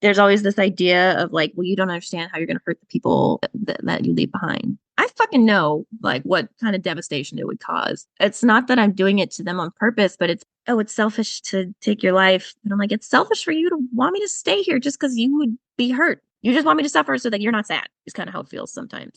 there's always this idea of like, well, you don't understand how you're going to hurt the people that you leave behind. I fucking know like what kind of devastation it would cause. It's not that I'm doing it to them on purpose, but it's selfish to take your life. And I'm like, it's selfish for you to want me to stay here just because you would be hurt. You just want me to suffer so that you're not sad. It's kind of how it feels sometimes.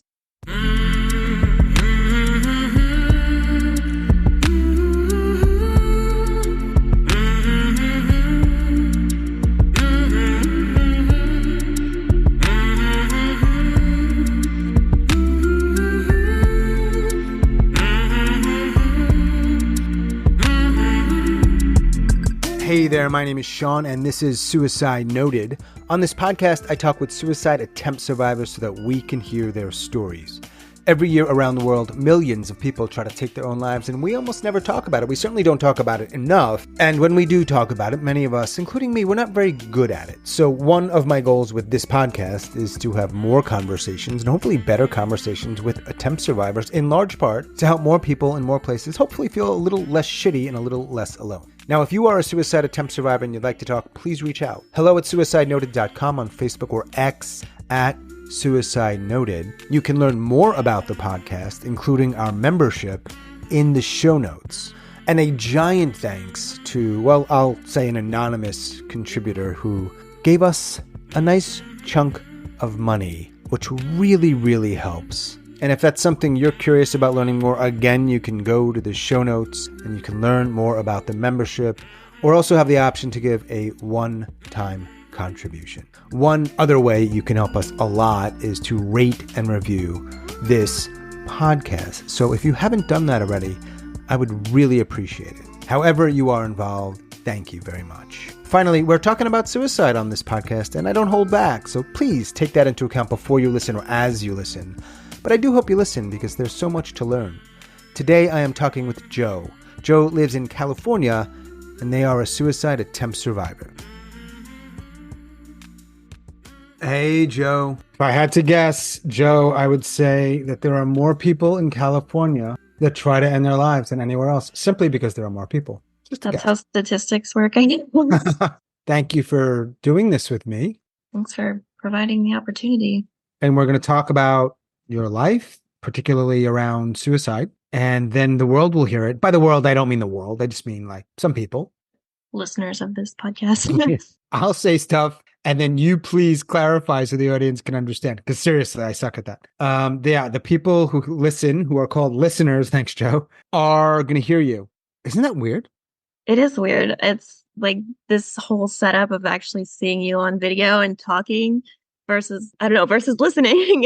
Hey there, my name is Sean, and this is Suicide Noted. On this podcast, I talk with suicide attempt survivors so that we can hear their stories. Every year around the world, millions of people try to take their own lives, and we almost never talk about it. We certainly don't talk about it enough. And when we do talk about it, many of us, including me, we're not very good at it. So one of my goals with this podcast is to have more conversations, and hopefully better conversations with attempt survivors, in large part to help more people in more places hopefully feel a little less shitty and a little less alone. Now, if you are a suicide attempt survivor and you'd like to talk, please reach out. hello@suicidenoted.com, on Facebook or X @suicidenoted. You can learn more about the podcast, including our membership, in the show notes. And a giant thanks to, well, I'll say an anonymous contributor who gave us a nice chunk of money, which really, really helps. And if that's something you're curious about learning more, again, you can go to the show notes and you can learn more about the membership, or also have the option to give a one-time contribution. One other way you can help us a lot is to rate and review this podcast. So if you haven't done that already, I would really appreciate it. However you are involved, thank you very much. Finally, we're talking about suicide on this podcast, and I don't hold back, so please take that into account before you listen or as you listen. But I do hope you listen because there's so much to learn. Today I am talking with Joe. Joe lives in California, and they are a suicide attempt survivor. Hey, Joe. If I had to guess, Joe, I would say that there are more people in California that try to end their lives than anywhere else, simply because there are more people. That's how statistics work, I guess. Thank you for doing this with me. Thanks for providing the opportunity. And we're going to talk about your life, particularly around suicide, and then the world will hear it. By the world, I don't mean the world. I just mean like some people. Listeners of this podcast. I'll say stuff, and then you please clarify so the audience can understand. Because seriously, I suck at that. The people who listen, who are called listeners, thanks, Joe, are going to hear you. Isn't that weird? It is weird. It's like this whole setup of actually seeing you on video and talking versus listening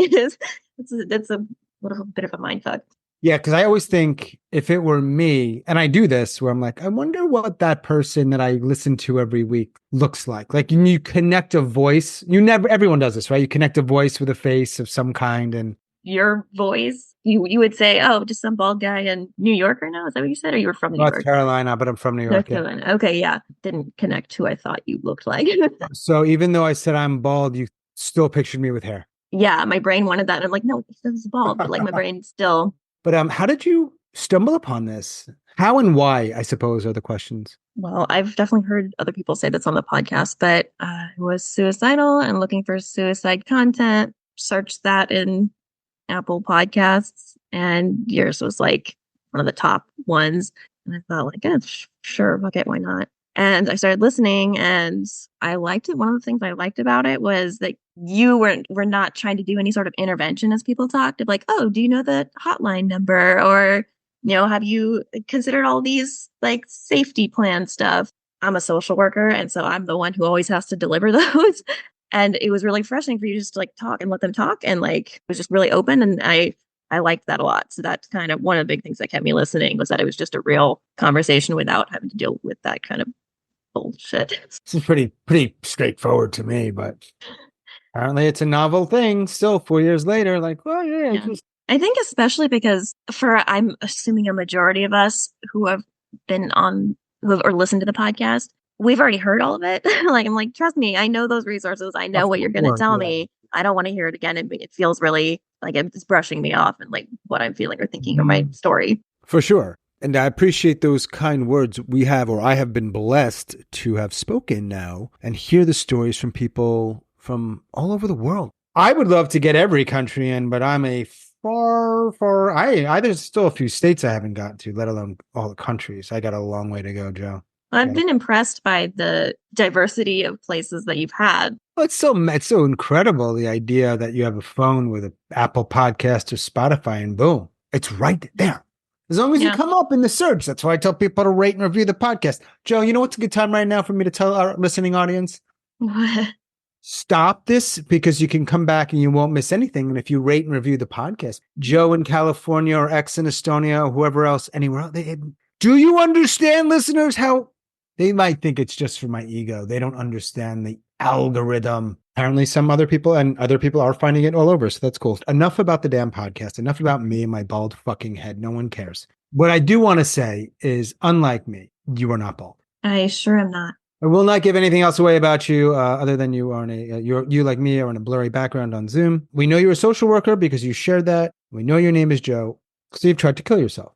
it's a little bit of a mindfuck. Yeah, because I always think if it were me, and I do this where I'm like, I wonder what that person that I listen to every week looks like. Like you connect a voice. Everyone does this, right? You connect a voice with a face of some kind. And your voice, you would say, oh, just some bald guy in New York right now. Is that what you said? Or you were from New York? North Carolina, but I'm from New York. North Carolina. Okay, yeah. Didn't connect who I thought you looked like. So even though I said I'm bald, you still pictured me with hair. Yeah, my brain wanted that. And I'm like, no, this is bald. But like my brain still. But how did you stumble upon this? How and why, I suppose, are the questions. Well, I've definitely heard other people say this on the podcast, but I was suicidal and looking for suicide content. Searched that in Apple Podcasts, and yours was like one of the top ones. And I thought, like, yeah, sure, fuck it, why not? And I started listening, and I liked it. One of the things I liked about it was that you were not trying to do any sort of intervention, as people talked of like, oh, do you know the hotline number? Or, have you considered all these like safety plan stuff? I'm a social worker, and so I'm the one who always has to deliver those. And it was really refreshing for you just to like talk and let them talk, and like it was just really open, and I liked that a lot. So that's kind of one of the big things that kept me listening, was that it was just a real conversation without having to deal with that kind of bullshit. This is pretty straightforward to me, but apparently it's a novel thing still 4 years later. Like, well, yeah. I think especially because I'm assuming a majority of us who have been on or listened to the podcast, we've already heard all of it. Like, I'm like, trust me, I know those resources. I know what you're going to tell me. I don't want to hear it again. It feels really like it's brushing me off and like what I'm feeling or thinking of my story. For sure. And I appreciate those kind words. We have, or I have been blessed to have spoken now and hear the stories from people from all over the world. I would love to get every country in, but I'm a there's still a few states I haven't gotten to, let alone all the countries. I got a long way to go, Joe. I've been impressed by the diversity of places that you've had. Well, it's so incredible, the idea that you have a phone with an Apple Podcast or Spotify, and boom, it's right there. As long as you come up in the search. That's why I tell people to rate and review the podcast. Joe, you know what's a good time right now for me to tell our listening audience? Stop this, because you can come back and you won't miss anything. And if you rate and review the podcast, Joe in California or X in Estonia or whoever else, anywhere else, do you understand, listeners, how they might think it's just for my ego? They don't understand the algorithm. Apparently some other people are finding it all over. So that's cool. Enough about the damn podcast. Enough about me and my bald fucking head. No one cares. What I do want to say is, unlike me, you are not bald. I sure am not. I will not give anything else away about you, other than you are you like me are in a blurry background on Zoom. We know you're a social worker because you shared that. We know your name is Joe. So you've tried to kill yourself.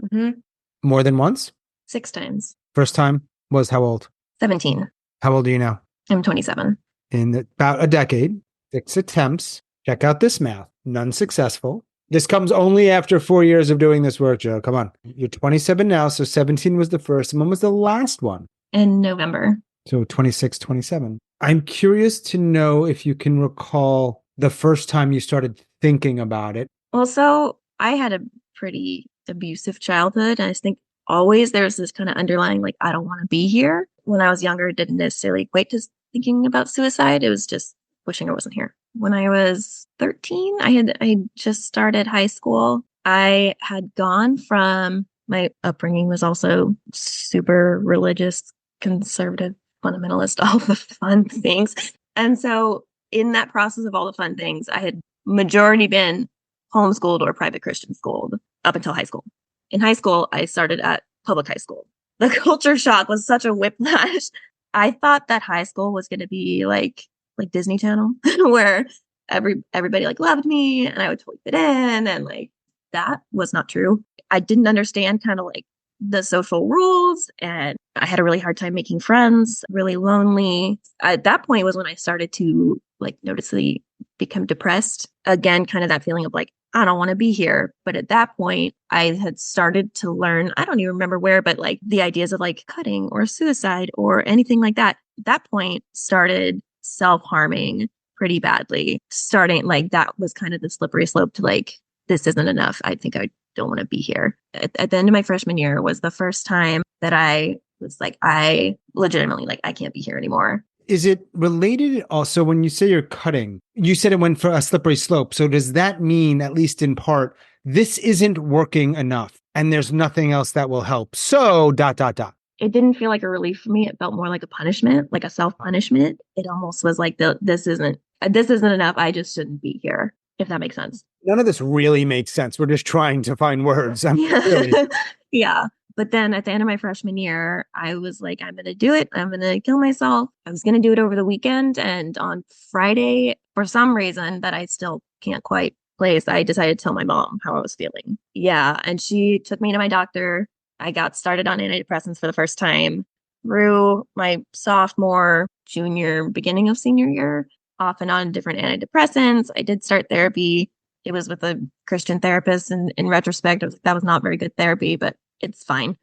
Mm-hmm. More than once? 6 times. First time was how old? 17. How old are you now? I'm 27. In about a decade, 6 attempts. Check out this math. None successful. This comes only after 4 years of doing this work, Joe. Come on. You're 27 now, so 17 was the first. And when was the last one? In November. So 26, 27. I'm curious to know if you can recall the first time you started thinking about it. Well, so I had a pretty abusive childhood. And I think always there's this kind of underlying, like, I don't want to be here. When I was younger, it didn't necessarily equate to thinking about suicide. It was just wishing I wasn't here. When I was 13, I just started high school. I had gone from, my upbringing was also super religious, conservative, fundamentalist, all the fun things. And so in that process of all the fun things, I had majority been homeschooled or private Christian schooled up until high school. In high school, I started at public high school. The culture shock was such a whiplash. I thought that high school was going to be like Disney Channel, where everybody like loved me and I would totally fit in, and like that was not true. I didn't understand kind of like the social rules, and I had a really hard time making friends, really lonely. At that point was when I started to like noticeably become depressed. Again, kind of that feeling of like, I don't want to be here. But at that point, I had started to learn, I don't even remember where, but like the ideas of like cutting or suicide or anything like that. At that point, started self-harming pretty badly. Starting like that was kind of the slippery slope to like, this isn't enough. I think I don't want to be here. At the end of my freshman year was the first time that I was like, I legitimately like, I can't be here anymore. Is it related also when you say you're cutting? You said it went for a slippery slope. So does that mean, at least in part, this isn't working enough and there's nothing else that will help? So ... It didn't feel like a relief for me. It felt more like a punishment, like a self-punishment. It almost was like this isn't enough. I just shouldn't be here, if that makes sense. None of this really makes sense. We're just trying to find words. Yeah. But then at the end of my freshman year, I was like, I'm going to do it. I'm going to kill myself. I was going to do it over the weekend. And on Friday, for some reason that I still can't quite place, I decided to tell my mom how I was feeling. Yeah. And she took me to my doctor. I got started on antidepressants for the first time through my sophomore, junior, beginning of senior year, off and on different antidepressants. I did start therapy. It was with a Christian therapist. And in retrospect, that was not very good therapy, but it's fine.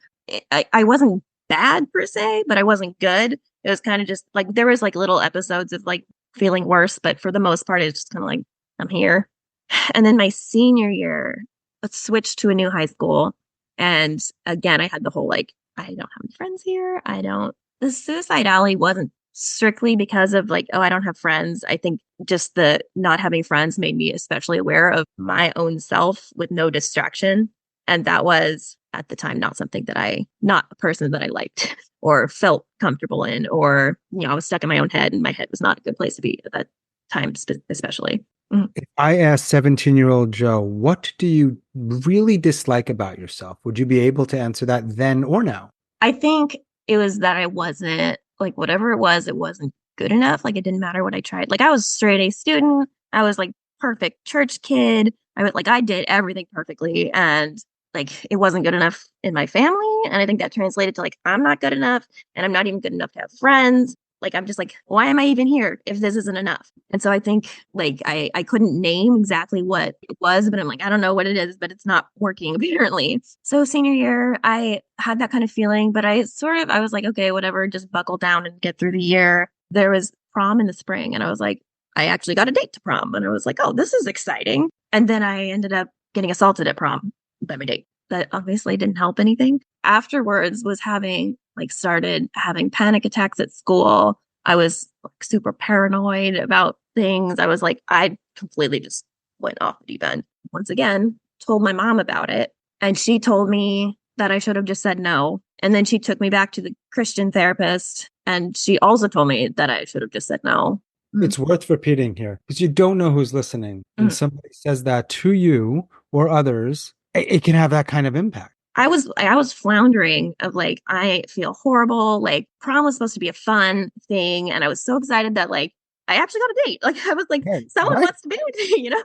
I wasn't bad per se, but I wasn't good. It was kind of just like, there was like little episodes of like feeling worse, but for the most part, it's just kind of like, I'm here. And then my senior year, let's switch to a new high school. And again, I had the whole like, I don't have any friends here. The suicide alley wasn't strictly because of like, oh, I don't have friends. I think just the not having friends made me especially aware of my own self with no distraction. And that was at the time not a person that I liked or felt comfortable in, or, I was stuck in my own head, and my head was not a good place to be at that time, especially. If I asked 17-year-old Joe, what do you really dislike about yourself? Would you be able to answer that then or now? I think it was that I wasn't like, whatever it wasn't good enough. Like, it didn't matter what I tried. Like, I was a straight A student. I was like perfect church kid. I did everything perfectly. And like it wasn't good enough in my family. And I think that translated to like, I'm not good enough and I'm not even good enough to have friends. Like, I'm just like, why am I even here if this isn't enough? And so I think like I couldn't name exactly what it was, but I'm like, I don't know what it is, but it's not working apparently. So senior year, I had that kind of feeling, but I was like, okay, whatever, just buckle down and get through the year. There was prom in the spring and I was like, I actually got a date to prom. And I was like, oh, this is exciting. And then I ended up getting assaulted at prom by my date. That obviously didn't help anything. Afterwards started having panic attacks at school. I was like, super paranoid about things. I completely just went off the deep end. Once again, told my mom about it. And she told me that I should have just said no. And then she took me back to the Christian therapist. And she also told me that I should have just said no. It's worth repeating here because you don't know who's listening. And somebody says that to you or others, it can have that kind of impact. I was floundering of like, I feel horrible. Like prom was supposed to be a fun thing. And I was so excited that like, I actually got a date. Like I was like, someone wants to be with me, you know?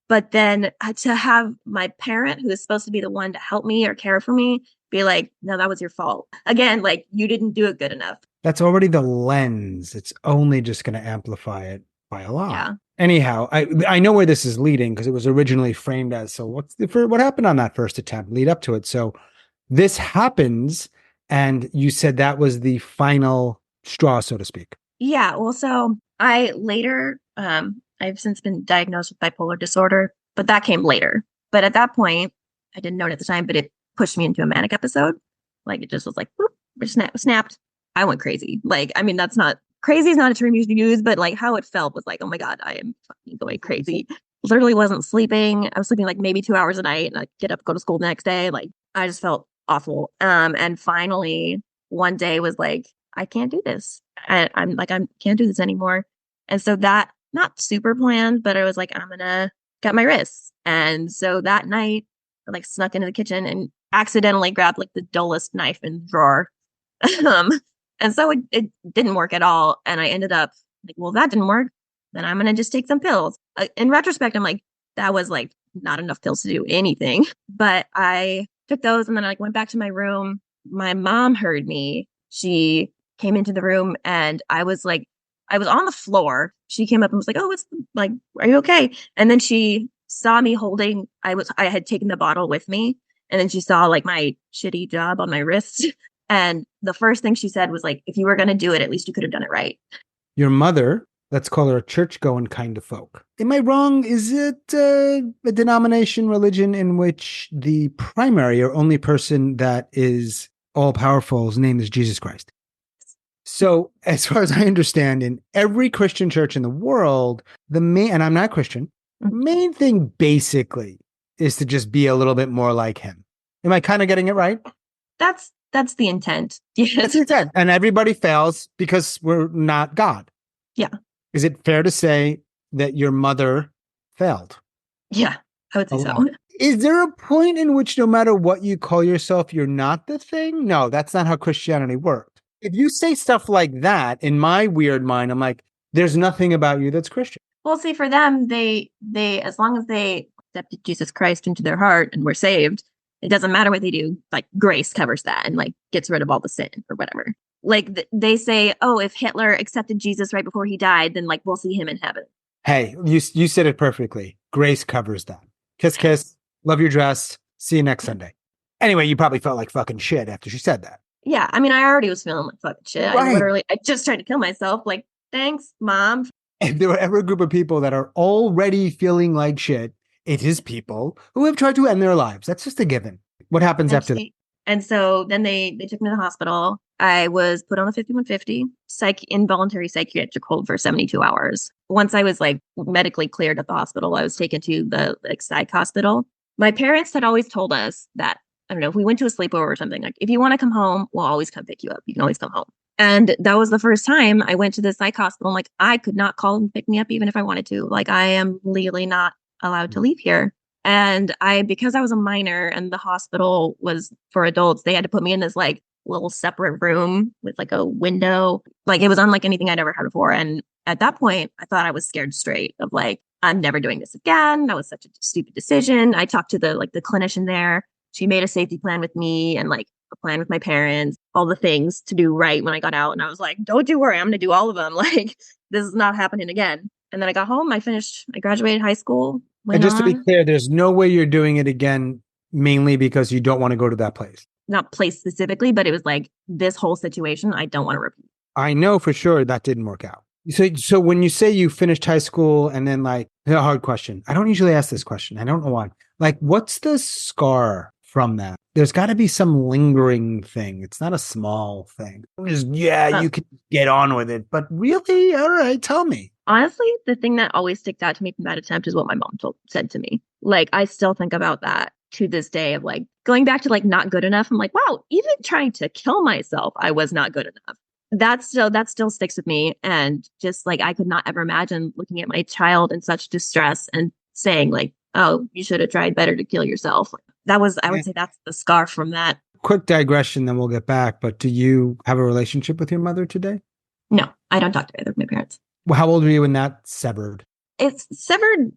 But then to have my parent, who is supposed to be the one to help me or care for me, be like, no, that was your fault. Again, like you didn't do it good enough. That's already the lens. It's only just going to amplify it by a lot. Yeah. Anyhow, I know where this is leading because it was originally framed as, so what happened on that first attempt lead up to it? So this happens and you said that was the final straw, so to speak. Yeah. Well, so I later, I've since been diagnosed with bipolar disorder, but that came later. But at that point, I didn't know it at the time, but it pushed me into a manic episode. Like it just was like, whoop, snapped. I went crazy. Like, I mean, that's not crazy is not a term you should use, but like how it felt was like, oh my God, I am fucking going crazy. Literally wasn't sleeping. I was sleeping like maybe 2 hours a night and I'd get up, go to school the next day. Like I just felt awful. And finally one day was like, I can't do this. I'm like, I can't do this anymore. And so that not super planned, but I was like, I'm gonna cut my wrists. And so that night I like snuck into the kitchen and accidentally grabbed like the dullest knife in the drawer. And so it didn't work at all. And I ended up like, well, that didn't work. Then I'm going to just take some pills. In retrospect, I'm like, that was like not enough pills to do anything. But I took those and then I like went back to my room. My mom heard me. She came into the room and I was on the floor. She came up and was like, oh, it's like, are you okay? And then she saw me holding, I had taken the bottle with me. And then she saw like my shitty job on my wrist. And the first thing she said was like, if you were going to do it, at least you could have done it right. Your mother, let's call her a church-going kind of folk. Am I wrong? Is it a denomination, religion in which the primary or only person that is all-powerful's name is Jesus Christ? So as far as I understand, in every Christian church in the world, and I'm not Christian, the main thing basically is to just be a little bit more like him. Am I kind of getting it right? That's the intent. Yes. That's the intent. And everybody fails because we're not God. Yeah. Is it fair to say that your mother failed? Yeah, I would say so. Is there a point in which no matter what you call yourself, you're not the thing? No, that's not how Christianity worked. If you say stuff like that, in my weird mind, I'm like, there's nothing about you that's Christian. Well, see, for them, they as long as they accepted Jesus Christ into their heart and were saved, it doesn't matter what they do. Like grace covers that and like gets rid of all the sin or whatever. Like they say, oh, if Hitler accepted Jesus right before he died, then like we'll see him in heaven. Hey, you said it perfectly. Grace covers that. Kiss, kiss. Love your dress. See you next Sunday. Anyway, you probably felt like fucking shit after she said that. Yeah, I mean, I already was feeling like fucking shit. Right. I just tried to kill myself. Like, thanks, Mom. If there were ever a group of people that are already feeling like shit, it is people who have tried to end their lives. That's just a given. What happens after that? And so then they took me to the hospital. I was put on the 5150 involuntary psychiatric hold for 72 hours. Once I was like medically cleared at the hospital, I was taken to the psych hospital. My parents had always told us that, I don't know, if we went to a sleepover or something, like if you want to come home, we'll always come pick you up. You can always come home. And that was the first time I went to the psych hospital. Like I could not call them to pick me up even if I wanted to. Like I am legally not allowed to leave here. And because I was a minor and the hospital was for adults, they had to put me in this like little separate room with like a window. Like it was unlike anything I'd ever had before. And at that point, I thought I was scared straight of like, I'm never doing this again. That was such a stupid decision. I talked to the clinician there. she made a safety plan with me and like a plan with my parents, all the things to do right when I got out. And I was like, don't you worry, I'm going to do all of them. Like, this is not happening again. And then I got home, I graduated high school, And went just to be on, clear, there's no way you're doing it again, mainly because you don't want to go to that place. not place specifically, but it was like this whole situation I don't want to repeat. I know for sure that didn't work out. So when you say you finished high school and then like a hard question, I don't usually ask this question. I don't know why. Like, what's the scar from that? There's got to be some lingering thing. It's not a small thing. Just, you can get on with it. But really, all right, tell me. Honestly, the thing that always sticks out to me from that attempt is what my mom said to me. Like, I still think about that to this day of like going back to like not good enough. I'm like, wow, even trying to kill myself, I was not good enough. That still sticks with me. And just like, I could not ever imagine looking at my child in such distress and saying like, oh, you should have tried better to kill yourself. That was, I would say that's the scar from that. Quick digression, then we'll get back. But do you have a relationship with your mother today? No, I don't talk to either of my parents. Well, how old were you when that severed? It's severed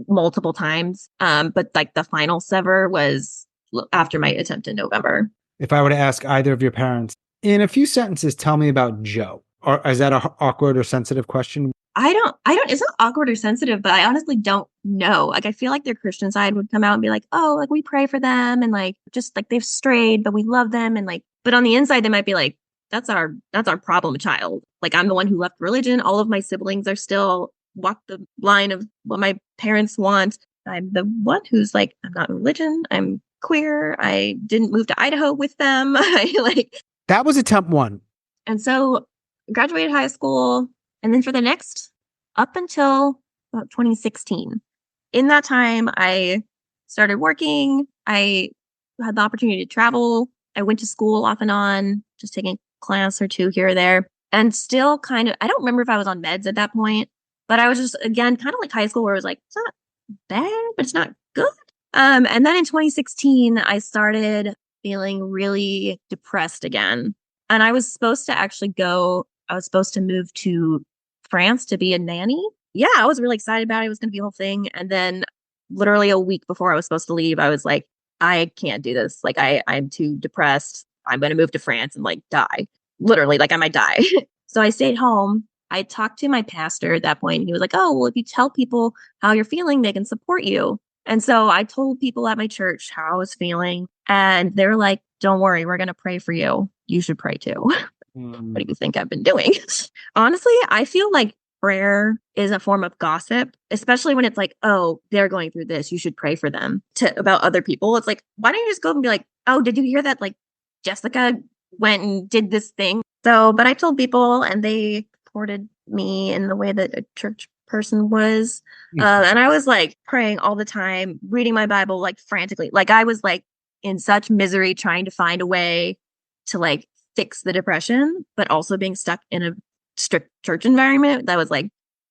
multiple times. But like the final sever was after my attempt in November. If I were to ask either of your parents, in a few sentences, tell me about Joe. Or is that an awkward or sensitive question? I don't, it's not awkward or sensitive, but I honestly don't know. Like, I feel like their Christian side would come out and be like, oh, like we pray for them and like, just like they've strayed, but we love them. And like, but on the inside, they might be like, that's our problem child. Like, I'm the one who left religion. All of my siblings are still walk the line of what my parents want. I'm the one who's like, I'm not in religion. I'm queer. I didn't move to Idaho with them. That was attempt one. And so graduated high school. And then for the next, up until about 2016, in that time, I started working. I had the opportunity to travel. I went to school off and on, just taking a class or two here or there. And still kind of, I don't remember if I was on meds at that point, but I was just, again, kind of like high school where I was like, it's not bad, but it's not good. And then in 2016, I started feeling really depressed again. And I was supposed to move to France to be a nanny. Yeah, I was really excited about it. It was going to be a whole thing. And then literally a week before I was supposed to leave, I was like, I can't do this. Like, I'm too depressed. I'm going to move to France and like die. Literally, like I might die. So I stayed home. I talked to my pastor at that point. And he was like, oh, well, if you tell people how you're feeling, they can support you. And so I told people at my church how I was feeling. And they were like, don't worry, we're going to pray for you. You should pray too. What do you think I've been doing? Honestly, I feel like prayer is a form of gossip, especially when it's like, oh, they're going through this. You should pray for them about other people. It's like, why don't you just go and be like, oh, did you hear that? Like Jessica went and did this thing. So, but I told people and they supported me in the way that a church person was. And I was like praying all the time, reading my Bible, like frantically. Like I was like in such misery trying to find a way to like fix the depression, but also being stuck in a strict church environment that was like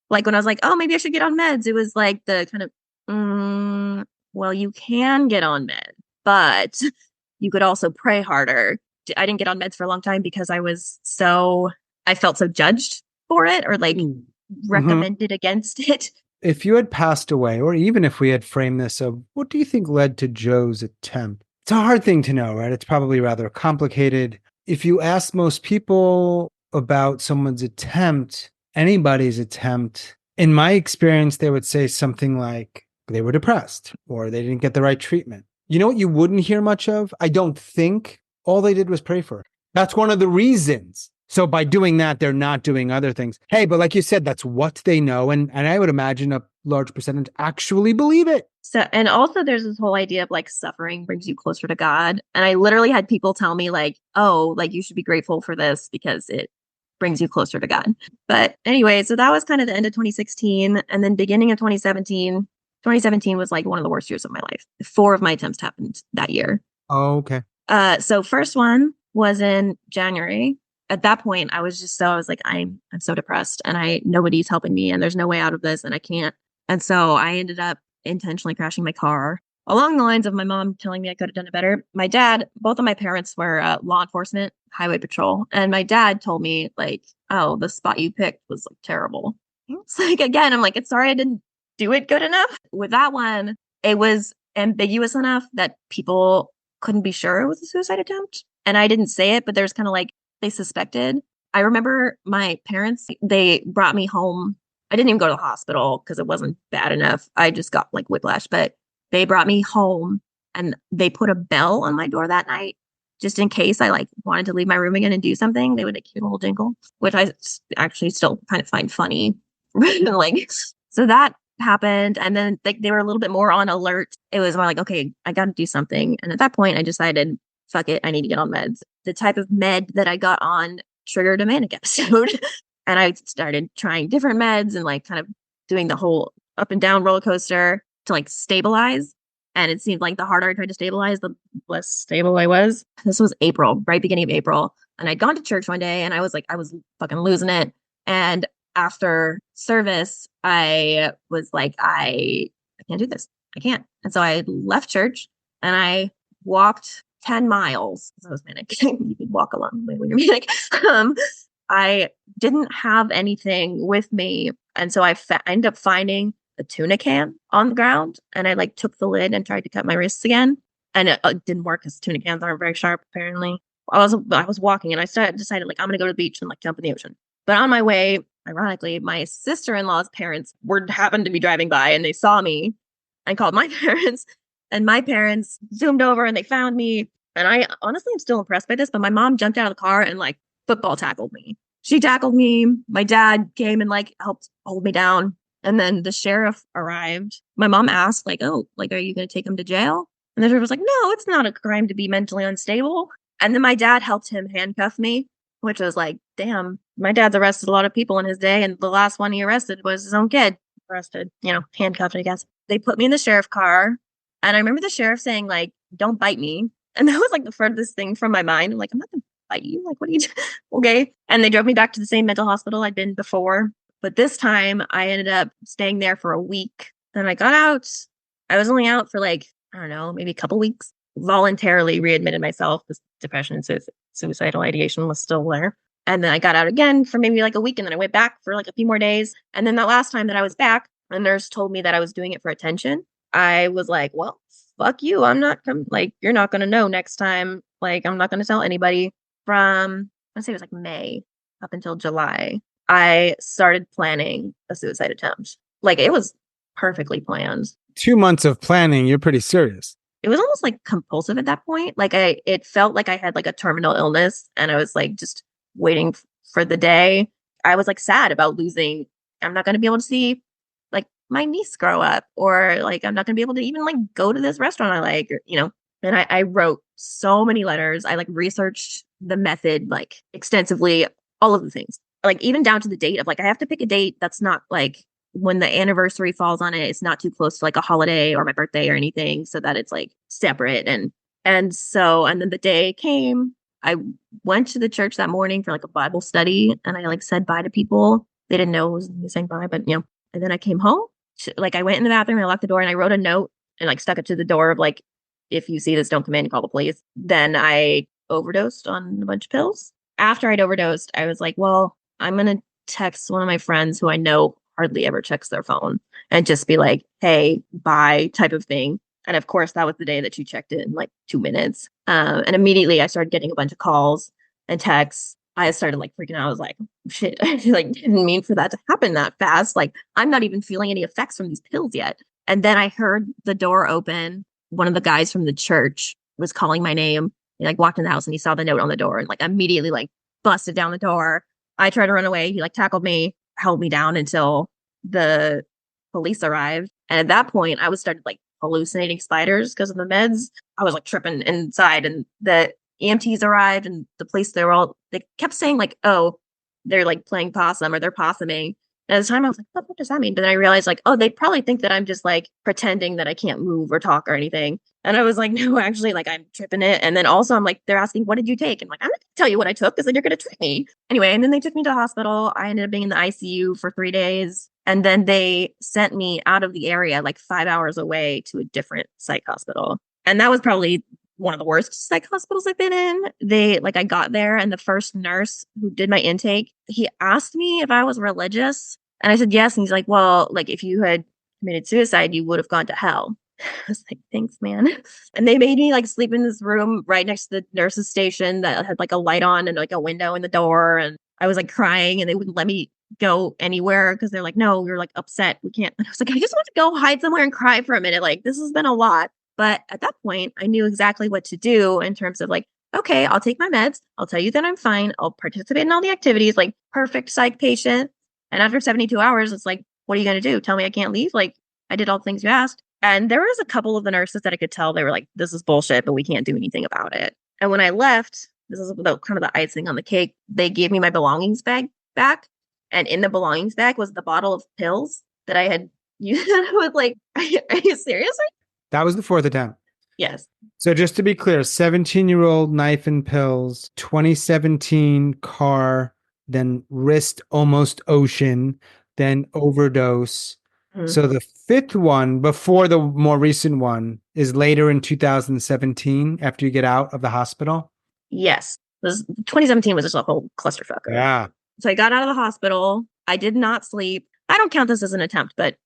when I was like, oh, maybe I should get on meds. It was like the kind of, well, you can get on meds, but you could also pray harder. I didn't get on meds for a long time because I felt so judged for it or like recommended against it. If you had passed away, or even if we had framed this of what do you think led to Joe's attempt? It's a hard thing to know, right? It's probably rather complicated. If you ask most people about someone's attempt, anybody's attempt, in my experience, they would say something like they were depressed or they didn't get the right treatment. You know what you wouldn't hear much of? I don't think all they did was pray for her. That's one of the reasons. So by doing that, they're not doing other things. Hey, but like you said, that's what they know. And I would imagine a large percentage actually believe it. So, and also there's this whole idea of like suffering brings you closer to God. And I literally had people tell me like, oh, like you should be grateful for this because it brings you closer to God. But anyway, so that was kind of the end of 2016. And then beginning of 2017 was like one of the worst years of my life. 4 of my attempts happened that year. Oh, okay. So first one was in January. At that point, I was like, I'm so depressed and nobody's helping me and there's no way out of this and I can't. And so I ended up intentionally crashing my car along the lines of my mom telling me I could have done it better. My dad, both of my parents were law enforcement, highway patrol. And my dad told me like, oh, the spot you picked was like terrible. It's like, again, I'm like, it's sorry I didn't do it good enough. With that one, it was ambiguous enough that people couldn't be sure it was a suicide attempt. And I didn't say it, but there's kind of like they suspected. I remember my parents, they brought me home. I didn't even go to the hospital because it wasn't bad enough. I just got like whiplash, but they brought me home and they put a bell on my door that night just in case I like wanted to leave my room again and do something. They would like keep a little jingle, which actually still kind of find funny. Like, so that happened. And then like they were a little bit more on alert. It was more like, okay, I got to do something. And at that point, I decided, fuck it, I need to get on meds. The type of med that I got on triggered a manic episode. And I started trying different meds and like kind of doing the whole up and down roller coaster to like stabilize. And it seemed like the harder I tried to stabilize, the less stable I was. This was April, right beginning of April. And I'd gone to church one day and I was fucking losing it. And after service, I was like, I can't do this. I can't. And so I left church and I walked 10 miles because I was manic. You could walk a long way when you're manic. I didn't have anything with me. And so I ended up finding a tuna can on the ground. And I like took the lid and tried to cut my wrists again. And it didn't work because tuna cans aren't very sharp, apparently. I was walking and I decided like, I'm going to go to the beach and like jump in the ocean. But on my way, ironically, my sister-in-law's parents happened to be driving by and they saw me and called my parents. And my parents zoomed over and they found me. And I honestly am still impressed by this, but my mom jumped out of the car and like football tackled me. She tackled me. My dad came and like helped hold me down. And then the sheriff arrived. My mom asked like, oh, like, are you going to take him to jail? And the sheriff was like, no, it's not a crime to be mentally unstable. And then my dad helped him handcuff me, which was like, damn, my dad's arrested a lot of people in his day. And the last one he arrested was his own kid arrested, handcuffed, I guess. They put me in the sheriff car. And I remember the sheriff saying like, don't bite me. And that was like the furthest thing from my mind. I'm like, I'm not going to bite you. Like, what are you doing? Okay. And they drove me back to the same mental hospital I'd been before. But this time I ended up staying there for a week. Then I got out. I was only out for like, I don't know, maybe a couple weeks. Voluntarily readmitted myself. This depression and suicidal ideation was still there. And then I got out again for maybe like a week. And then I went back for like a few more days. And then that last time that I was back, a nurse told me that I was doing it for attention. I was like, well, fuck you. I'm not like, you're not going to know next time. Like, I'm not going to tell anybody. From, I'd say it was like May up until July, I started planning a suicide attempt. Like it was perfectly planned. 2 months of planning, you're pretty serious. It was almost like compulsive at that point. Like it felt like I had like a terminal illness and I was like just waiting for the day. I was like sad about losing. I'm not going to be able to see like my niece grow up, or like I'm not going to be able to even like go to this restaurant I like, or, And I wrote so many letters. I like researched the method like extensively, all of the things, like even down to the date of like I have to pick a date that's not like when the anniversary falls on it, it's not too close to like a holiday or my birthday or anything, so that it's like separate. And then the day came. I went to the church that morning for like a Bible study, and I like said bye to people. They didn't know I was saying bye, but And then I came home. Like I went in the bathroom, I locked the door, and I wrote a note and like stuck it to the door of like, if you see this, don't come in, call the police. Then I overdosed on a bunch of pills. After I'd overdosed, I was like, well, I'm going to text one of my friends who I know hardly ever checks their phone and just be like, hey, bye type of thing. And of course, that was the day that she checked it in like 2 minutes. And immediately I started getting a bunch of calls and texts. I started like freaking out. I was like, shit, I like didn't mean for that to happen that fast. Like I'm not even feeling any effects from these pills yet. And then I heard the door open. One of the guys from the church was calling my name. He like walked in the house and he saw the note on the door and like immediately like busted down the door. I tried to run away. He like tackled me, held me down until the police arrived. And at that point I was started like hallucinating spiders because of the meds. I was like tripping inside, and the EMTs arrived and the police, they kept saying like, oh, they're like playing possum or they're possuming. And at the time I was like, what does that mean? But then I realized like, oh, they probably think that I'm just like pretending that I can't move or talk or anything. And I was like, no, actually, like I'm tripping it. And then also I'm like, they're asking, what did you take? And I'm like, I'm not gonna tell you what I took because then you're gonna trick me. Anyway, and then they took me to the hospital. I ended up being in the ICU for 3 days. And then they sent me out of the area like 5 hours away to a different psych hospital. And that was probably one of the worst psych hospitals I've been in. I got there and the first nurse who did my intake, he asked me if I was religious. And I said, yes. And he's like, well, like if you had committed suicide, you would have gone to hell. I was like, thanks, man. And they made me like sleep in this room right next to the nurse's station that had like a light on and like a window in the door. And I was like crying and they wouldn't let me go anywhere because they're like, no, you're like upset. We can't. And I was like, I just want to go hide somewhere and cry for a minute. Like, this has been a lot. But at that point, I knew exactly what to do in terms of like, okay, I'll take my meds. I'll tell you that I'm fine. I'll participate in all the activities, like perfect psych patient. And after 72 hours, it's like, what are you going to do? Tell me I can't leave? Like, I did all the things you asked. And there was a couple of the nurses that I could tell they were like, this is bullshit, but we can't do anything about it. And when I left, this is the kind of the icing on the cake. They gave me my belongings bag back. And in the belongings bag was the bottle of pills that I had used. I was like, are you serious? That was the fourth attempt. Yes. So just to be clear, 17-year-old knife and pills, 2017 car, then wrist almost ocean, then overdose. Mhm. So the fifth one before the more recent one is later in 2017 after you get out of the hospital. Yes. 2017 was just a whole clusterfuck. Yeah. So I got out of the hospital. I did not sleep. I don't count this as an attempt, but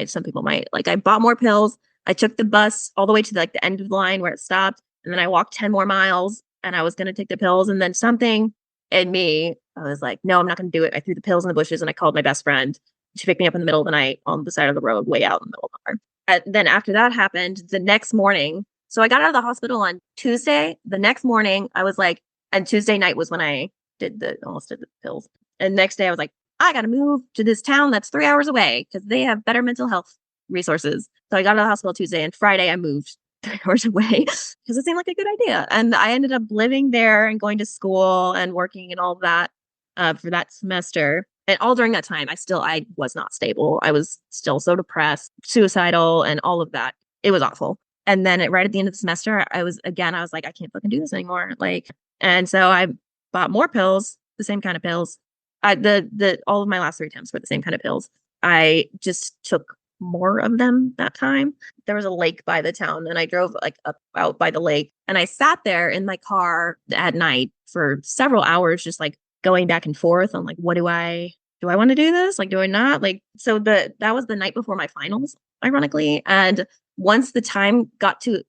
some people might. Like, I bought more pills. I took the bus all the way to like the end of the line where it stopped. And then I walked 10 more miles and I was going to take the pills. And then something in me, I was like, no, I'm not going to do it. I threw the pills in the bushes and I called my best friend. She picked me up in the middle of the night on the side of the road, way out in the middle of the car. And then after that happened, the next morning, so I got out of the hospital on Tuesday. The next morning, I was like, and Tuesday night was when I almost did the pills. And next day I was like, I got to move to this town that's 3 hours away because they have better mental health resources. So I got out of the hospital Tuesday and Friday I moved 3 hours away because it seemed like a good idea. And I ended up living there and going to school and working and all of that for that semester. And all during that time, I was not stable. I was still so depressed, suicidal, and all of that. It was awful. And then right at the end of the semester, I was like, I can't fucking do this anymore. Like, and so I bought more pills, the same kind of pills. All of my last 3 attempts were the same kind of pills. I just took more of them that time. There was a lake by the town and I drove like out by the lake and I sat there in my car at night for several hours, just like going back and forth on like, do I want to do this? Like, do I not? Like, so that was the night before my finals, ironically. And once the time got to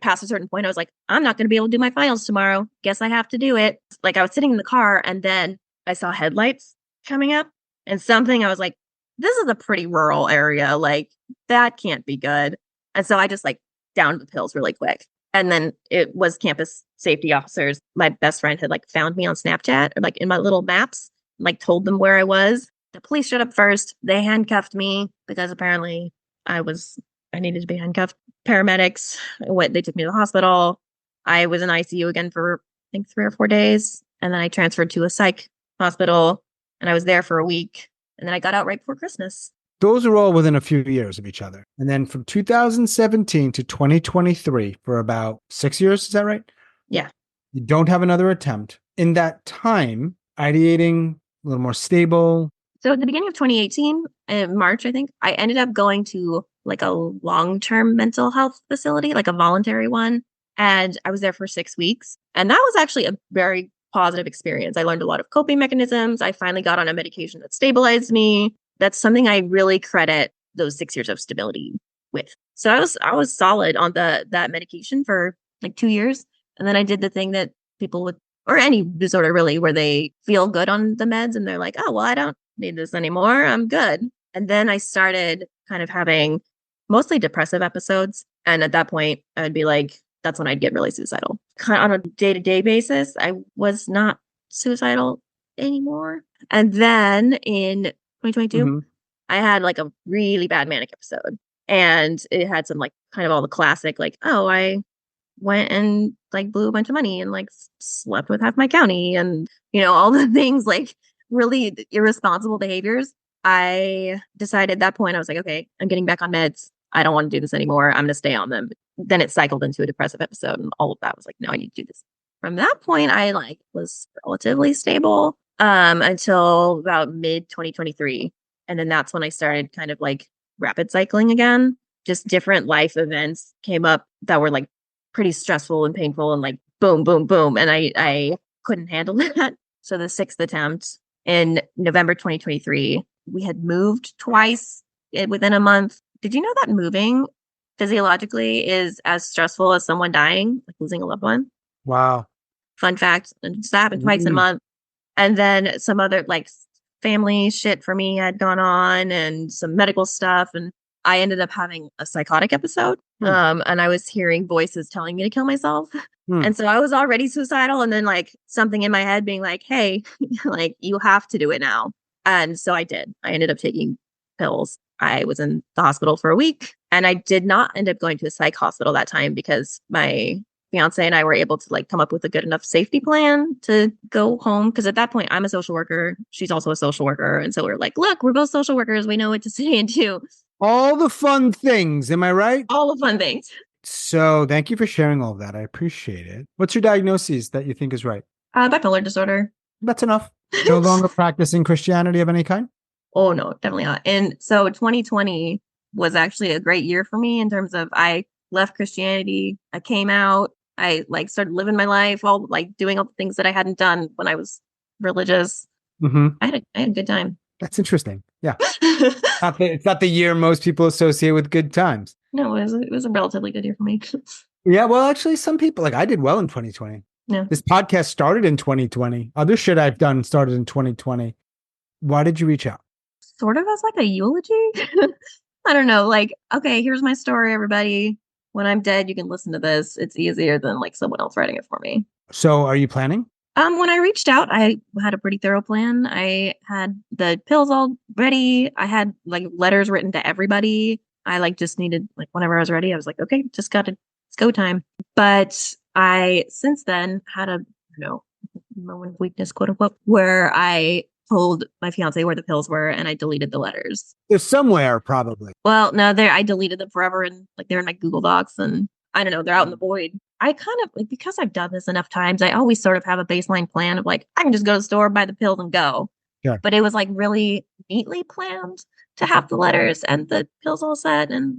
past a certain point, I was like, I'm not going to be able to do my finals tomorrow. Guess I have to do it. Like, I was sitting in the car and then I saw headlights coming up and I was like, this is a pretty rural area. Like, that can't be good. And so I just like downed the pills really quick. And then it was campus safety officers. My best friend had like found me on Snapchat or like in my little maps, like told them where I was. The police showed up first. They handcuffed me because apparently I needed to be handcuffed. Paramedics they took me to the hospital. I was in ICU again for I think 3 or 4 days. And then I transferred to a psych hospital and I was there for a week. And then I got out right before Christmas. Those are all within a few years of each other. And then from 2017 to 2023 for about 6 years. Is that right? Yeah. You don't have another attempt. In that time, ideating, a little more stable. So at the beginning of 2018, in March, I think, I ended up going to like a long-term mental health facility, like a voluntary one. And I was there for 6 weeks. And that was actually a very positive experience. I learned a lot of coping mechanisms. I finally got on a medication that stabilized me. That's something I really credit those 6 years of stability with. So I was solid on that medication for like 2 years. And then I did the thing that people would, or any disorder really, where they feel good on the meds and they're like, oh, well, I don't need this anymore. I'm good. And then I started kind of having mostly depressive episodes. And at that point, I would be like, that's when I'd get really suicidal. Kind of on a day-to-day basis, I was not suicidal anymore. And then in 2022, I had like a really bad manic episode. And it had some like kind of all the classic, like, oh, I went and like blew a bunch of money and like slept with half my county and, all the things like really irresponsible behaviors. I decided at that point, I was like, okay, I'm getting back on meds. I don't want to do this anymore. I'm going to stay on them. Then it cycled into a depressive episode and all of that was like, no, I need to do this. From that point, I like was relatively stable until about mid 2023. And then that's when I started kind of like rapid cycling again. Just different life events came up that were like pretty stressful and painful and like boom, boom, boom. And I couldn't handle that. So the 6th attempt in November 2023, we had moved twice within a month. Did you know that moving physiologically is as stressful as someone dying, like losing a loved one. Wow. Fun fact, it just happened twice in a Mm. month. And then some other like family shit for me had gone on and some medical stuff. And I ended up having a psychotic episode. Hmm. And I was hearing voices telling me to kill myself. Hmm. And so I was already suicidal. And then like something in my head being like, hey, like you have to do it now. And so I did. I ended up taking pills. I was in the hospital for a week and I did not end up going to a psych hospital that time because my fiance and I were able to like come up with a good enough safety plan to go home. Cause at that point I'm a social worker. She's also a social worker. And so we're like, look, we're both social workers. We know what to say and do. All the fun things. Am I right? All the fun things. So thank you for sharing all of that. I appreciate it. What's your diagnosis that you think is right? Bipolar disorder. That's enough. No longer practicing Christianity of any kind? Oh no, definitely not. And so 2020 was actually a great year for me in terms of I left Christianity. I came out. I like started living my life, all like doing all the things that I hadn't done when I was religious. Mm-hmm. I had a good time. That's interesting. Yeah. It's not the year most people associate with good times. No, it was a relatively good year for me. Yeah. Well, actually, some people, like I did well in 2020. Yeah. This podcast started in 2020. Other shit I've done started in 2020. Why did you reach out? Sort of as like a eulogy. I don't know. Like, okay, here's my story, everybody. When I'm dead, you can listen to this. It's easier than like someone else writing it for me. So are you planning? When I reached out, I had a pretty thorough plan. I had the pills all ready. I had like letters written to everybody. I like just needed like whenever I was ready, I was like, okay, just got to it's go time. But I since then had a moment of weakness, quote unquote, where I told my fiance where the pills were and I deleted the letters. They're somewhere, probably. Well, no, I deleted them forever and like they're in my Google Docs and I don't know, they're out in the void. I kind of like because I've done this enough times, I always sort of have a baseline plan of like, I can just go to the store, buy the pills and go. Yeah. But it was like really neatly planned to have the letters and the pills all set and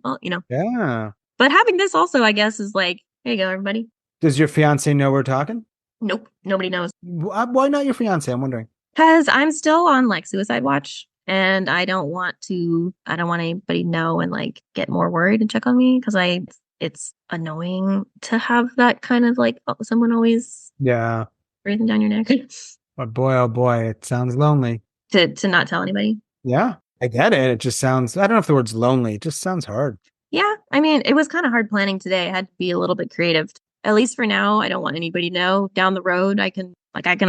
Yeah. But having this also, I guess, is like, here you go, everybody. Does your fiance know we're talking? Nope. Nobody knows. Why not your fiance? I'm wondering. Because I'm still on like suicide watch and I don't want anybody to know and like get more worried and check on me because it's annoying to have that kind of like someone always breathing down your neck. But boy, oh boy, it sounds lonely. to not tell anybody. Yeah, I get it. It just sounds, I don't know if the word's lonely. It just sounds hard. Yeah. I mean, it was kind of hard planning today. I had to be a little bit creative. At least for now, I don't want anybody to know. Down the road, I can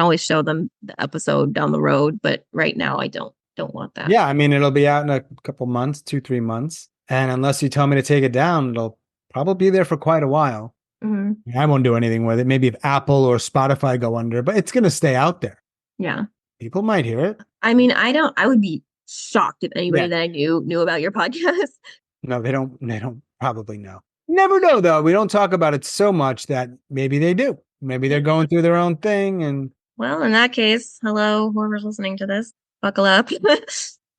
always show them the episode down the road, but right now I don't want that. Yeah, I mean, it'll be out in a couple months, 2-3 months. And unless you tell me to take it down, it'll probably be there for quite a while. Mm-hmm. I won't do anything with it. Maybe if Apple or Spotify go under, but it's going to stay out there. Yeah. People might hear it. I mean, I would be shocked if anybody that I knew about your podcast. No, they don't probably know. Never know, though. We don't talk about it so much that maybe they do. Maybe they're going through their own thing. And well, in that case, hello, whoever's listening to this, buckle up.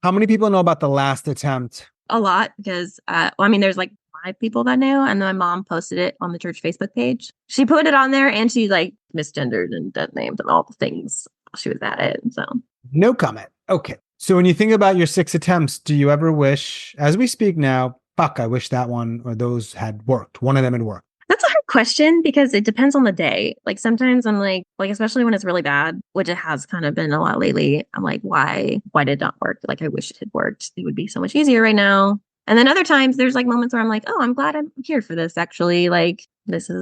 How many people know about the last attempt? A lot, because there's like 5 people that knew, and then my mom posted it on the church Facebook page. She put it on there, and she like misgendered and dead named and all the things she was at it. So no comment. Okay. So when you think about your 6 attempts, do you ever wish, as we speak now, fuck, I wish that one or those had worked. One of them had worked. That's a hard question because it depends on the day. Like sometimes I'm like especially when it's really bad, which it has kind of been a lot lately. I'm like, why did it not work? Like I wish it had worked. It would be so much easier right now. And then other times there's like moments where I'm like, oh, I'm glad I'm here for this. Actually, like this is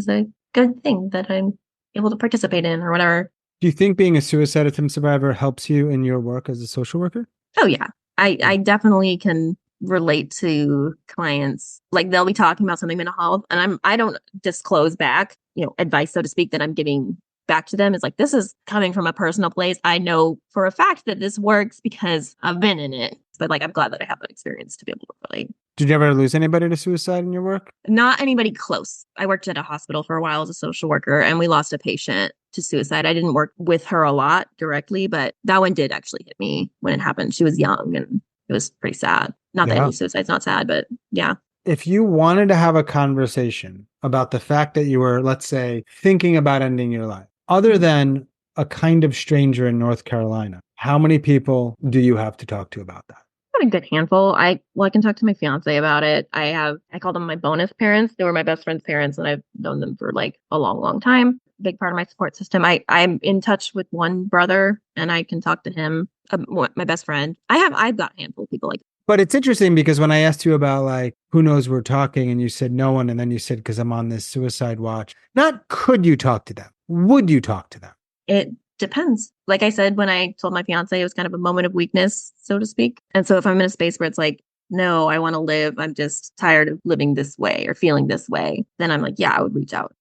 a good thing that I'm able to participate in or whatever. Do you think being a suicide attempt survivor helps you in your work as a social worker? Oh yeah, I definitely can relate to clients. Like they'll be talking about something mental health and I don't disclose back, advice, so to speak, that I'm giving back to them. Is like, this is coming from a personal place. I know for a fact that this works because I've been in it. But like, I'm glad that I have that experience to be able to relate. Did you ever lose anybody to suicide in your work? Not anybody close. I worked at a hospital for a while as a social worker and we lost a patient to suicide. I didn't work with her a lot directly, but that one did actually hit me when it happened. She was young and it was pretty sad. Not that any suicide's not sad, but yeah. If you wanted to have a conversation about the fact that you were, let's say, thinking about ending your life, other than a kind of stranger in North Carolina, how many people do you have to talk to about that? a good handful. I can talk to my fiance about it. I call them my bonus parents. They were my best friend's parents, and I've known them for like a long, long time. Big part of my support system. I'm in touch with one brother, and I can talk to him. My best friend. I've got a handful of people like. But it's interesting because when I asked you about like who knows we're talking, and you said no one, and then you said because I'm on this suicide watch. Not could you talk to them? Would you talk to them? It depends. Like I said, when I told my fiance, it was kind of a moment of weakness, so to speak. And so if I'm in a space where it's like, no, I want to live, I'm just tired of living this way or feeling this way, then I'm like, yeah, I would reach out.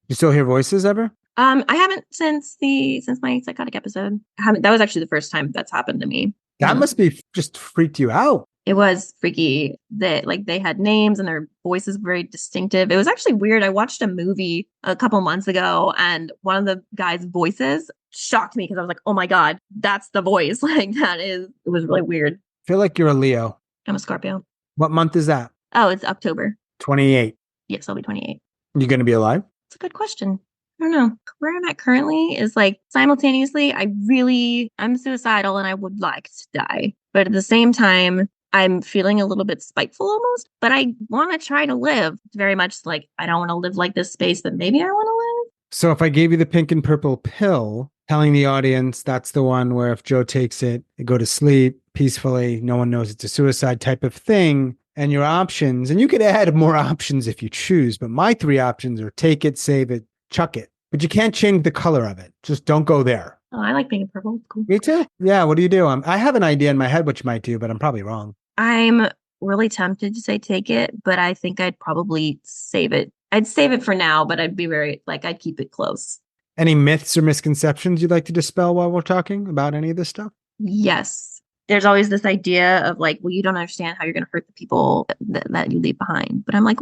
You still hear voices ever? I haven't since my psychotic episode. I haven't. That was actually the first time that's happened to me. That must be just freaked you out. It was freaky that like they had names and their voices were very distinctive. It was actually weird. I watched a movie a couple months ago and one of the guys' voices shocked me because I was like, oh my God, that's the voice. Like it was really weird. I feel like you're a Leo. I'm a Scorpio. What month is that? Oh, it's October. 28. Yes, I'll be 28. You going to be alive? It's a good question. I don't know. Where I'm at currently is like simultaneously, I'm suicidal and I would like to die. But at the same time, I'm feeling a little bit spiteful almost, but I want to try to live. It's very much like, I don't want to live like this space, but maybe I want to live. So if I gave you the pink and purple pill, telling the audience that's the one where if Joe takes it, they go to sleep peacefully, no one knows it's a suicide type of thing. And your options, and you could add more options if you choose, but my 3 options are take it, save it, chuck it. But you can't change the color of it. Just don't go there. Oh, I like pink and purple. Cool. Me too. Yeah, what do you do? I have an idea in my head what you might do, but I'm probably wrong. I'm really tempted to say take it, but I think I'd probably save it. I'd save it for now, but I'd be I'd keep it close. Any myths or misconceptions you'd like to dispel while we're talking about any of this stuff? Yes. There's always this idea of like, well, you don't understand how you're going to hurt the people that you leave behind. But I'm like,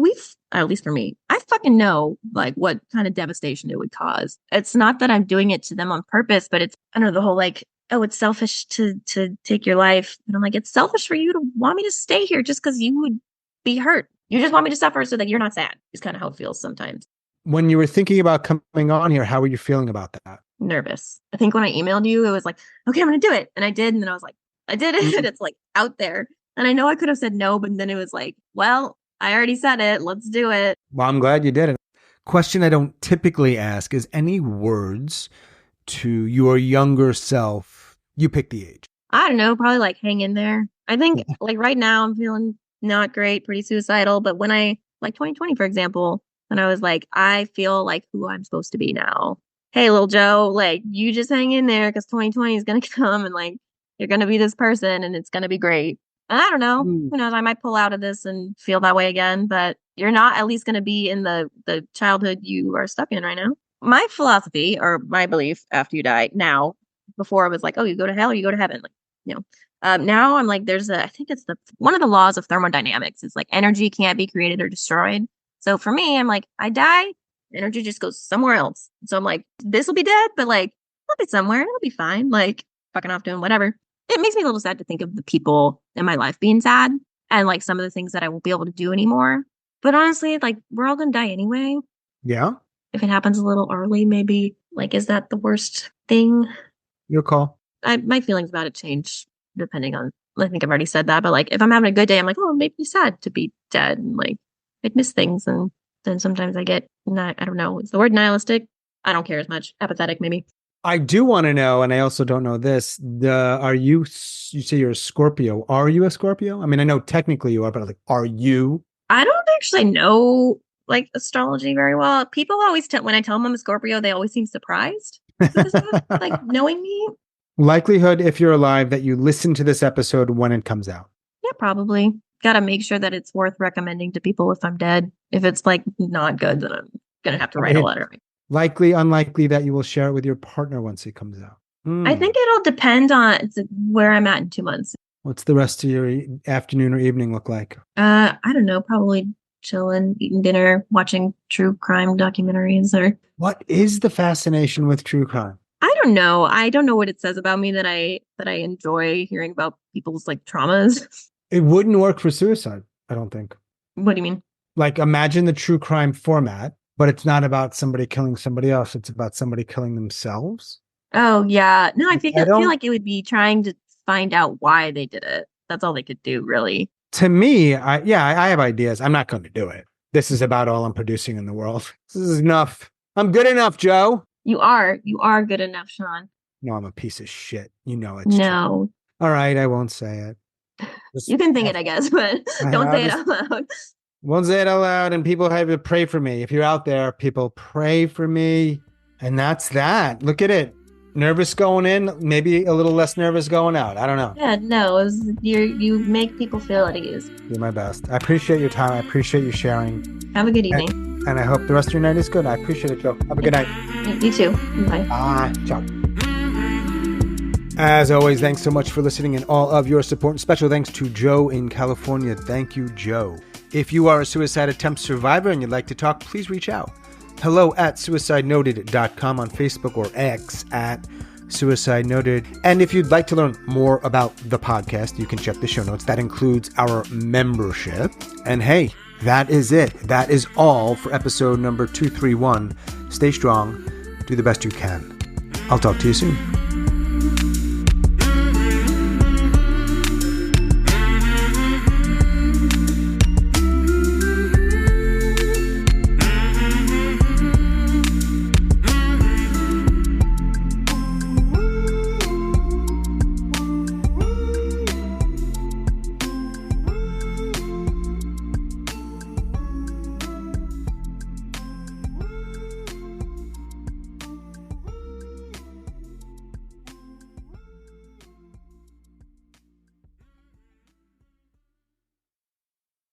at least for me, I fucking know like what kind of devastation it would cause. It's not that I'm doing it to them on purpose, but it's, I don't know, the whole like, oh, it's selfish to take your life. And I'm like, it's selfish for you to want me to stay here just because you would be hurt. You just want me to suffer so that you're not sad. It's kind of how it feels sometimes. When you were thinking about coming on here, how were you feeling about that? Nervous. I think when I emailed you, it was like, okay, I'm going to do it. And I did. And then I was like, I did it. And it's like out there. And I know I could have said no, but then it was like, well, I already said it. Let's do it. Well, I'm glad you did it. Question I don't typically ask is any words to your younger self. You pick the age. I don't know. Probably like hang in there. I think like right now I'm feeling not great, pretty suicidal. But when I like 2020, for example, when I was like, I feel like who I'm supposed to be now. Hey, little Joe, like you just hang in there because 2020 is going to come and like, you're going to be this person and it's going to be great. And I don't know. Who knows? I might pull out of this and feel that way again, but you're not at least going to be in the childhood you are stuck in right now. My philosophy or my belief after you die now, before I was like, oh, you go to hell or you go to heaven. Like, now I'm like, I think it's one of the laws of thermodynamics is like energy can't be created or destroyed. So for me, I'm like, I die, energy just goes somewhere else. So I'm like, this will be dead, but like, it'll be somewhere. It'll be fine. Like fucking off doing whatever. It makes me a little sad to think of the people in my life being sad and like some of the things that I won't be able to do anymore. But honestly, like we're all going to die anyway. Yeah. If it happens a little early, maybe like, is that the worst thing? Your call. My feelings about it change depending on, I think I've already said that, but like if I'm having a good day, I'm like, oh, it made me sad to be dead and like I'd miss things. And then sometimes I get, I don't know, is the word nihilistic? I don't care as much. Apathetic, maybe. I do want to know, and I also don't know this, you say you're a Scorpio. Are you a Scorpio? I mean, I know technically you are, but like, are you? I don't actually know like astrology very well. People always when I tell them I'm a Scorpio, they always seem surprised. Like knowing me. Likelihood, if you're alive, that you listen to this episode when it comes out. Yeah, probably. Got to make sure that it's worth recommending to people if I'm dead. If it's like not good, then I'm going to have to write a letter. Likely, unlikely that you will share it with your partner once it comes out. I think it'll depend on where I'm at in 2 months. What's the rest of your afternoon or evening look like? I don't know. Probably chilling, eating dinner, watching true crime documentaries. Or what is the fascination with true crime? I don't know. I don't know what it says about me that I enjoy hearing about people's like traumas. It wouldn't work for suicide, I don't think. What do you mean? Like imagine the true crime format, but it's not about somebody killing somebody else. It's about somebody killing themselves. Oh, yeah. No, I feel like it would be trying to find out why they did it. that's all they could do, really. To me, I have ideas. I'm not going to do it. This is about all I'm producing in the world. This is enough. I'm good enough, Joe. You are good enough, Sean. No, I'm a piece of shit. You know it's No. True. All right, I won't say it. You can think it, I guess, but don't say it out loud. Won't say it out loud, and people have to pray for me. If you're out there, people pray for me. And that's that. Look at it. Nervous going in, maybe a little less nervous going out. I don't know. Yeah, no, you make people feel at ease. Do my best. I appreciate your time. I appreciate you sharing. Have a good evening. And I hope the rest of your night is good. I appreciate it, Joe. Have a good night. You too. Bye. Bye. Ciao. As always, thanks so much for listening and all of your support. And special thanks to Joe in California. Thank you, Joe. If you are a suicide attempt survivor and you'd like to talk, please reach out. hello@suicidenoted.com on Facebook or X @suicidenoted. And if you'd like to learn more about the podcast, you can check the show notes. That includes our membership. And hey, that is it. That is all for episode number 231. Stay strong. Do the best you can. I'll talk to you soon.